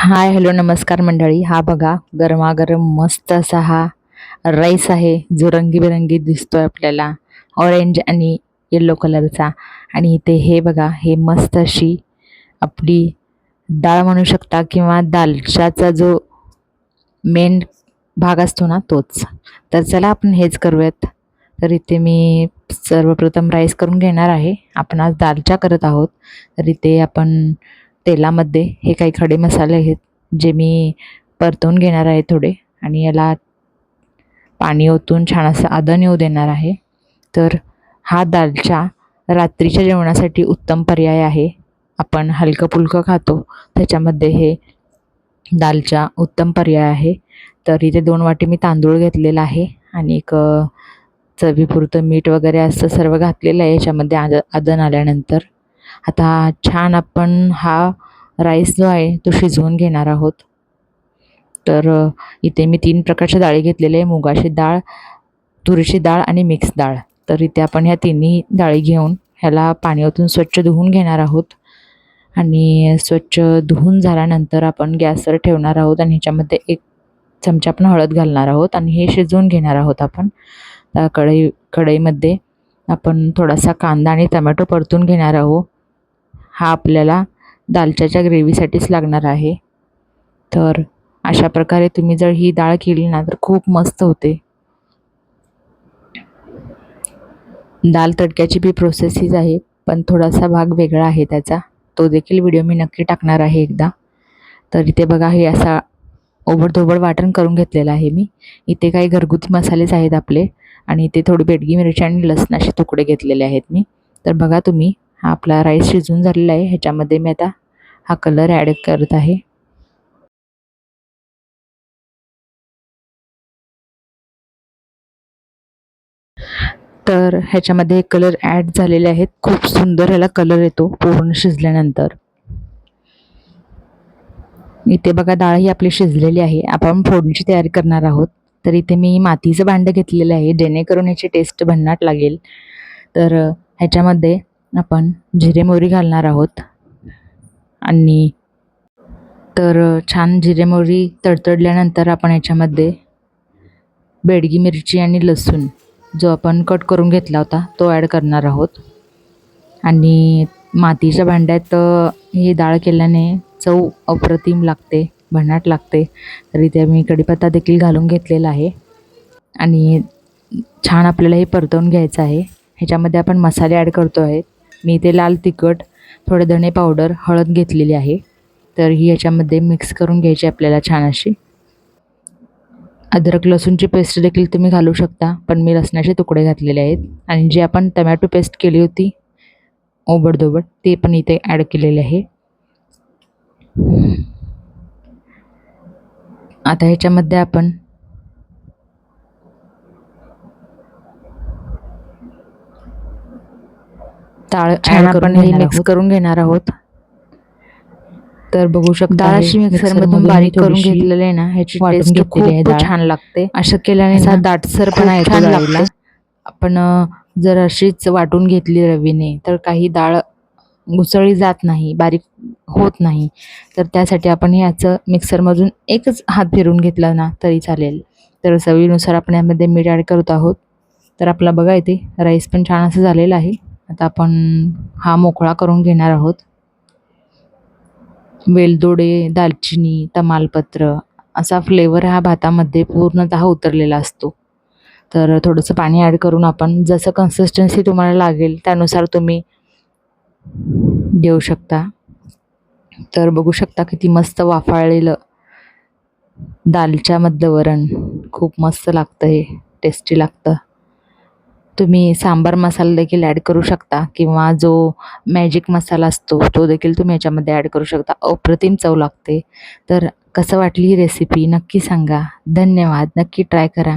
Hi hello नमस्कार मंडळी. हा बघा गरमागरम मस्त असा हा राईस आहे जो रंगीबेरंगी दिसतोय आपल्याला, ऑरेंज आणि येलो कलरचा. आणि इथे हे बघा, हे मस्त अशी आपली डाळ म्हणू शकता किंवा दालच्याचा जो मेन भाग असतो ना तोच. तर चला आपण हेच करूयात. तर इथे मी सर्वप्रथम राईस करून घेणार आहे. आपण आज दालच्या करत आहोत. तर इथे आपण तेलामध्ये हे काही खडे मसाले आहेत जे मी परतवून घेणार आहे थोडे, आणि याला पाणी ओतून छान असं आदन येऊ देणार आहे. तर हा दालच्या रात्रीच्या जेवणासाठी उत्तम पर्याय आहे. आपण हलकं फुलकं खातो त्याच्यामध्ये हे दालच्या उत्तम पर्याय आहे. तर इथे 2 वाटी मी तांदूळ घेतलेला आहे आणि एक चवीपुरतं मीठ वगैरे असं सर्व घातलेलं आहे याच्यामध्ये आदन आल्यानंतर. आता छान आपण हा राईस जो आहे तो शिजवून घेणार आहोत. तर इथे मी 3 प्रकारच्या डाळी घेतलेल्या आहे, मुगाची डाळ, तुरीची डाळ आणि मिक्स डाळ. तर इथे आपण ह्या तिन्ही डाळी घेऊन ह्याला पाणी ओतून स्वच्छ धुवून घेणार आहोत. आणि स्वच्छ धुवून झाल्यानंतर आपण गॅसवर ठेवणार आहोत आणि ह्याच्यामध्ये 1 चमचा आपण हळद घालणार आहोत आणि हे शिजवून घेणार आहोत आपण. कढईमध्ये आपण थोडासा कांदा आणि टोमॅटो परतून घेणार आहोत. हा आपल्याला दालच्याच्या ग्रेव्हीसाठीच लागणार आहे. तर अशा प्रकारे तुम्ही जर ही डाळ केली ना तर खूप मस्त होते. दाल तडक्याची बी प्रोसेस हीच आहे, पण थोडासा भाग वेगळा आहे त्याचा. तो देखील व्हिडिओ मी नक्की टाकणार आहे एकदा. तर इथे बघा, हे असा ओबडधोबड वाटण करून घेतलेलं आहे मी. इथे काही घरगुती मसालेच आहेत आपले, आणि इथे थोडी बेडगी मिरची आणि लसणाचे तुकडे घेतलेले आहेत मी. तर बघा तुम्ही, हा आपला राईस शिजून झालेला आहे. ह्याच्यामध्ये मी आता हा कलर ॲड करत आहे. तर ह्याच्यामध्ये कलर ॲड झालेले आहेत. खूप सुंदर ह्याला कलर येतो पूर्ण शिजल्यानंतर. इथे बघा, डाळ ही आपली शिजलेली आहे. आपण फोडणीची तयारी करणार आहोत. तर इथे मी मातीचं भांडं घेतलेलं आहे जेणेकरून याची टेस्ट भन्नाट लागेल. तर ह्याच्यामध्ये आपण जिरे मोहरी घालणार आहोत. आणि तर छान जिरे मोहरी तडतडल्यानंतर आपण ह्याच्यामध्ये बेडगी मिरची आणि लसूण जो आपण कट करून घेतला होता तो ॲड करणार आहोत. आणि मातीच्या भांड्यात ही डाळ केल्याने चव अप्रतिम लागते, भन्नाट लागते. तर इथे मी कढीपत्ता देखील घालून घेतलेला आहे आणि छान आपल्याला हे परतवून घ्यायचं आहे. ह्याच्यामध्ये आपण मसाले ॲड करतो आहे. मी इथे लाल तिखट, थोडं धणे पावडर, हळद घेतलेली आहे. तर ही ह्याच्यामध्ये मिक्स करून घ्यायची आपल्याला छान अशी. अद्रक लसूणची पेस्ट देखील तुम्ही घालू शकता, पण मी लसणाचे तुकडे घातलेले आहेत. आणि जी आपण टमॅटो पेस्ट केली होती ओबडधोबड, ते पण इथे ॲड केलेले आहे. आता ह्याच्यामध्ये आपण डाळ आपण हे मिक्स करून घेणार आहोत. तर बघू शकता, डाळ अशी मिक्सरमधून बारीक करून घेतलेली आहे ना, ह्याची टेस्ट खूप छान लागते. असं केल्याने दाटसरपणा येतो डाळीला. आपण जर अशीच वाटून घेतली रवीने तर काही डाळ मुसळी जात नाही, बारीक होत नाही. तर त्यासाठी आपण ह्याचं मिक्सरमधून एकच हात फिरून घेतला ना तरी चालेल. तर चवीनुसार आपण यामध्ये मीठ ॲड करत आहोत. तर आपला बघा इथे राईस पण छान असं झालेला आहे. आता आपण हा मोकळा करून घेणार आहोत. वेलदोडे, दालचिनी, तमालपत्र असा फ्लेवर ह्या भातामध्ये पूर्णतः उतरलेला असतो. तर थोडंसं पाणी ॲड करून आपण जसं कन्सिस्टन्सी तुम्हाला लागेल त्यानुसार तुम्ही देऊ शकता. तर बघू शकता किती मस्त वाफाळलेलं दालच्यामधलं वरण खूप मस्त लागतं, हे टेस्टी लागतं. तुम्ही सांबार मसाला देखील ॲड करू शकता किंवा जो मॅजिक मसाला असतो तो देखील तुम्ही ह्याच्यामध्ये ॲड करू शकता. अप्रतिम चव लागते. तर कसं वाटली ही रेसिपी नक्की सांगा. धन्यवाद. नक्की ट्राय करा.